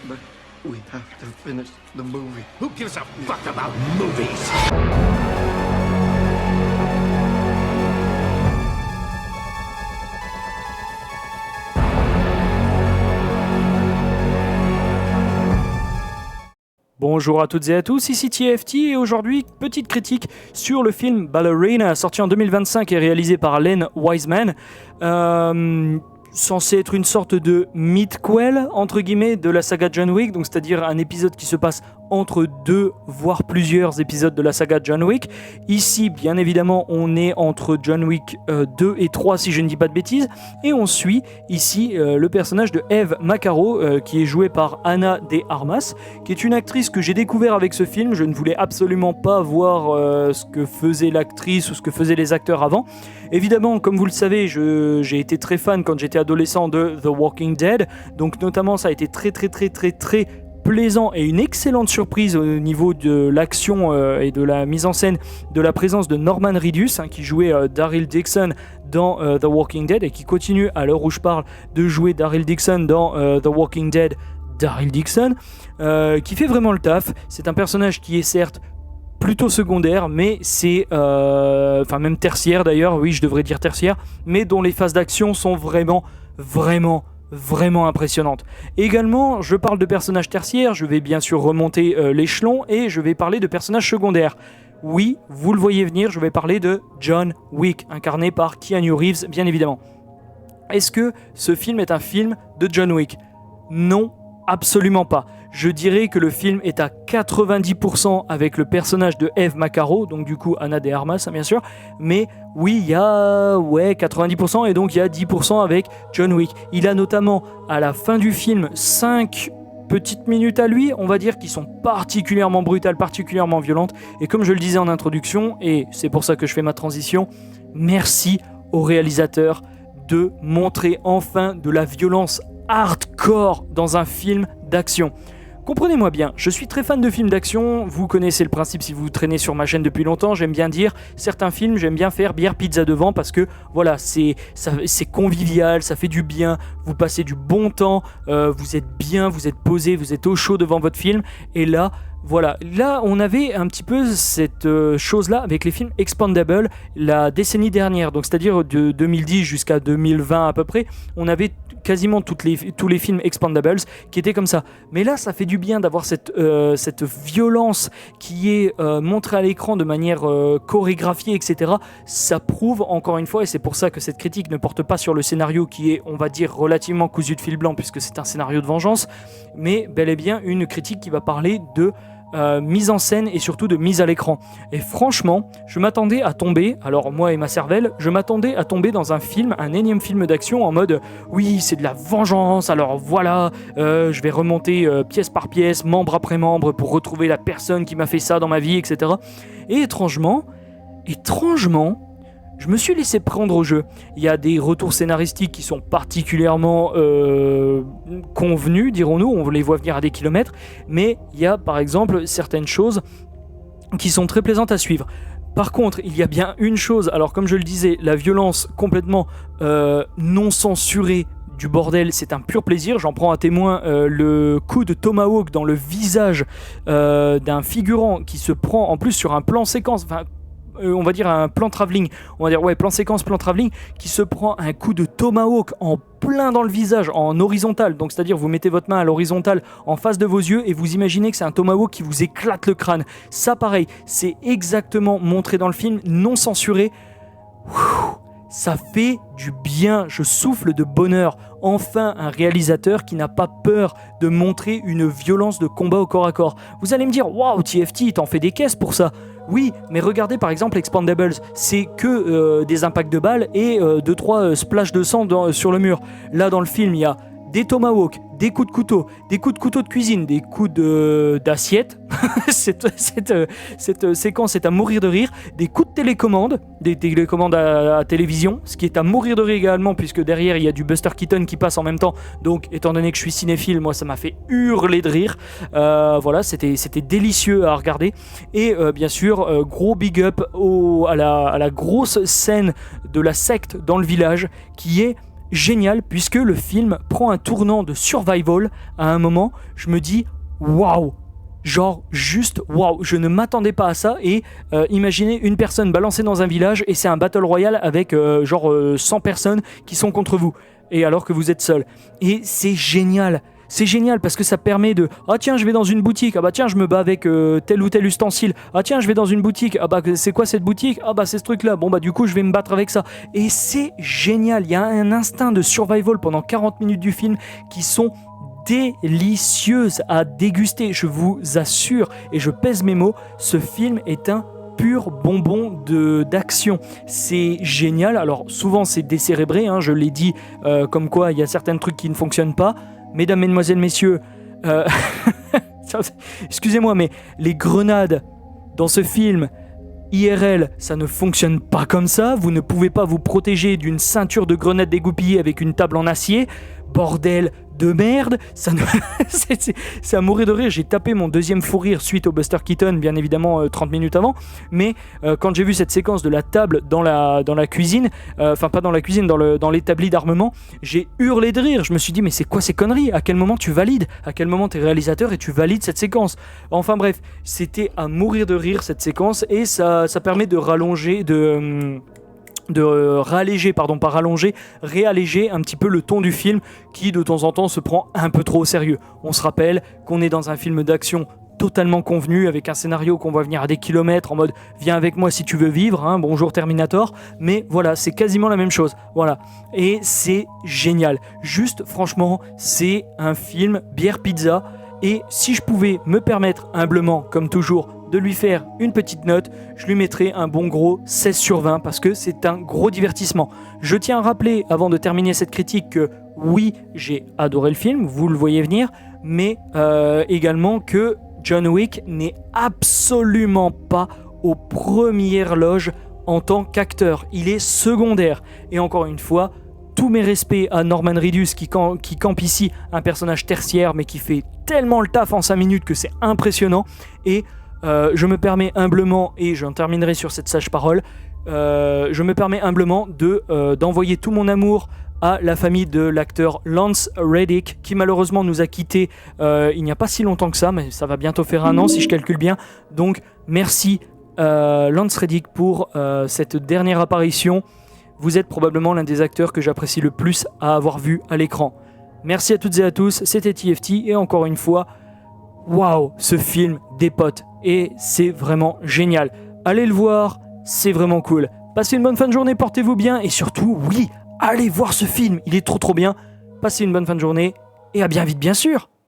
But we have to finish the movie. Who gives a fuck about movies? Bonjour à toutes et à tous, ici TFT et aujourd'hui, petite critique sur le film Ballerina, sorti en 2025 et réalisé par Len Wiseman. Censé être une sorte de midquel, entre guillemets, de la saga John Wick, donc c'est-à-dire un épisode qui se passe entre deux, voire plusieurs épisodes de la saga John Wick. Ici, bien évidemment, on est entre John Wick 2 et 3, si je ne dis pas de bêtises, et on suit ici le personnage de Eve Macaro, qui est jouée par Ana de Armas, qui est une actrice que j'ai découvert avec ce film. Je ne voulais absolument pas voir ce que faisait l'actrice ou ce que faisaient les acteurs avant. Évidemment, comme vous le savez, j'ai été très fan quand j'étais adolescent de The Walking Dead, donc notamment ça a été très plaisant et une excellente surprise au niveau de l'action et de la mise en scène de la présence de Norman Reedus, qui jouait Daryl Dixon dans The Walking Dead et qui continue à l'heure où je parle de jouer Daryl Dixon dans The Walking Dead. Daryl Dixon qui fait vraiment le taf. C'est un personnage qui est certes plutôt secondaire, mais c'est même tertiaire d'ailleurs, oui je devrais dire tertiaire, mais dont les phases d'action sont vraiment impressionnante. Également, je parle de personnages tertiaires, je vais bien sûr remonter l'échelon et je vais parler de personnages secondaires. Oui, vous le voyez venir, je vais parler de John Wick, incarné par Keanu Reeves, bien évidemment. Est-ce que ce film est un film de John Wick ? Non, absolument pas. Je dirais que le film est à 90% avec le personnage de Eve Macaro, donc du coup Ana de Armas bien sûr, mais oui il y a 90% et donc il y a 10% avec John Wick. Il a notamment à la fin du film 5 petites minutes à lui, on va dire, qui sont particulièrement brutales, particulièrement violentes, et comme je le disais en introduction, et c'est pour ça que je fais ma transition, merci au réalisateur de montrer enfin de la violence hardcore dans un film d'action. Comprenez-moi bien, je suis très fan de films d'action, vous connaissez le principe si vous traînez sur ma chaîne depuis longtemps, j'aime bien dire, certains films, j'aime bien faire bière pizza devant parce que voilà, c'est convivial, ça fait du bien, vous passez du bon temps, vous êtes bien, vous êtes posé, vous êtes au chaud devant votre film, et là, voilà, là on avait un petit peu cette chose-là avec les films Expendables la décennie dernière, donc c'est-à-dire de 2010 jusqu'à 2020 à peu près, on avait quasiment tous les films Expendables qui étaient comme ça. Mais là, ça fait du bien d'avoir cette violence qui est montrée à l'écran de manière chorégraphiée, etc. Ça prouve encore une fois, et c'est pour ça que cette critique ne porte pas sur le scénario qui est, on va dire, relativement cousu de fil blanc puisque c'est un scénario de vengeance, mais bel et bien une critique qui va parler de mise en scène et surtout de mise à l'écran. Et franchement, je m'attendais à tomber, alors moi et ma cervelle, je m'attendais à tomber dans un film, un énième film d'action en mode oui, c'est de la vengeance, alors voilà, je vais remonter pièce par pièce, membre après membre pour retrouver la personne qui m'a fait ça dans ma vie, etc. Et étrangement, je me suis laissé prendre au jeu. Il y a des retours scénaristiques qui sont particulièrement convenus, dirons-nous, on les voit venir à des kilomètres, mais il y a par exemple certaines choses qui sont très plaisantes à suivre. Par contre, il y a bien une chose, alors comme je le disais, la violence complètement non censurée du bordel, c'est un pur plaisir. J'en prends à témoin le coup de Tomahawk dans le visage d'un figurant qui se prend en plus sur un plan séquence, on va dire un plan travelling, plan séquence, plan travelling, qui se prend un coup de Tomahawk en plein dans le visage, en horizontal, donc c'est-à-dire vous mettez votre main à l'horizontale en face de vos yeux et vous imaginez que c'est un Tomahawk qui vous éclate le crâne. Ça pareil, c'est exactement montré dans le film, non censuré. Ça fait du bien, je souffle de bonheur. Enfin, un réalisateur qui n'a pas peur de montrer une violence de combat au corps à corps. Vous allez me dire, waouh, TFT, t'en fais des caisses pour ça. Oui, mais regardez par exemple Expendables, c'est que des impacts de balles et 2-3 splashes de sang sur le mur. Là, dans le film, il y a des tomahawks, des coups de couteau, des coups de couteau de cuisine, des coups d'assiette. cette séquence est à mourir de rire. Des coups de télécommande, des télécommandes à télévision, ce qui est à mourir de rire également, puisque derrière il y a du Buster Keaton qui passe en même temps. Donc, étant donné que je suis cinéphile, moi ça m'a fait hurler de rire. Voilà, c'était délicieux à regarder. Et bien sûr, gros big up à la grosse scène de la secte dans le village, qui est génial puisque le film prend un tournant de survival. À un moment, je me dis waouh, genre juste waouh, je ne m'attendais pas à ça. Et imaginez une personne balancée dans un village et c'est un battle royale avec 100 personnes qui sont contre vous, et alors que vous êtes seul. Et c'est génial. C'est génial parce que ça permet de « Ah tiens, je vais dans une boutique. Ah bah tiens, je me bats avec tel ou tel ustensile. Ah tiens, je vais dans une boutique. Ah bah c'est quoi cette boutique? Ah bah c'est ce truc-là. Bon bah du coup, je vais me battre avec ça. » Et c'est génial. Il y a un instinct de survival pendant 40 minutes du film qui sont délicieuses à déguster. Je vous assure, et je pèse mes mots, ce film est un pur bonbon d'action. C'est génial. Alors souvent c'est décérébré, je l'ai dit, comme quoi il y a certains trucs qui ne fonctionnent pas. Mesdames, mesdemoiselles, messieurs, excusez-moi, mais les grenades dans ce film IRL, ça ne fonctionne pas comme ça. Vous ne pouvez pas vous protéger d'une ceinture de grenades dégoupillées avec une table en acier. Bordel de merde, ça ne... c'est à mourir de rire. J'ai tapé mon deuxième fou rire suite au Buster Keaton, bien évidemment 30 minutes avant, mais quand j'ai vu cette séquence de la table dans la cuisine, enfin pas dans la cuisine, dans l'établi d'armement, j'ai hurlé de rire. Je me suis dit mais c'est quoi ces conneries? À quel moment tu valides? À quel moment t'es réalisateur et tu valides cette séquence? Enfin bref, c'était à mourir de rire cette séquence, et ça permet de rallonger, réalléger un petit peu le ton du film qui de temps en temps se prend un peu trop au sérieux. On se rappelle qu'on est dans un film d'action totalement convenu, avec un scénario qu'on voit venir à des kilomètres en mode viens avec moi si tu veux vivre, bonjour Terminator, mais voilà, c'est quasiment la même chose, voilà, et c'est génial. Juste franchement, c'est un film bière pizza, et si je pouvais me permettre humblement, comme toujours, de lui faire une petite note, je lui mettrais un bon gros 16/20 parce que c'est un gros divertissement. Je tiens à rappeler, avant de terminer cette critique, que oui, j'ai adoré le film, vous le voyez venir, mais également que John Wick n'est absolument pas aux premières loges en tant qu'acteur. Il est secondaire. Et encore une fois, tous mes respects à Norman Reedus qui campe ici un personnage tertiaire mais qui fait tellement le taf en 5 minutes que c'est impressionnant. Et je me permets humblement, et j'en terminerai sur cette sage parole, je me permets humblement d'envoyer tout mon amour à la famille de l'acteur Lance Reddick, qui malheureusement nous a quittés il n'y a pas si longtemps que ça, mais ça va bientôt faire 1 an si je calcule bien. Donc merci Lance Reddick pour cette dernière apparition. Vous êtes probablement l'un des acteurs que j'apprécie le plus à avoir vu à l'écran. Merci à toutes et à tous, c'était TFT, et encore une fois, waouh, ce film dépote, et c'est vraiment génial. Allez le voir, c'est vraiment cool. Passez une bonne fin de journée, portez-vous bien, et surtout, oui, allez voir ce film, il est trop bien. Passez une bonne fin de journée, et à bien vite bien sûr.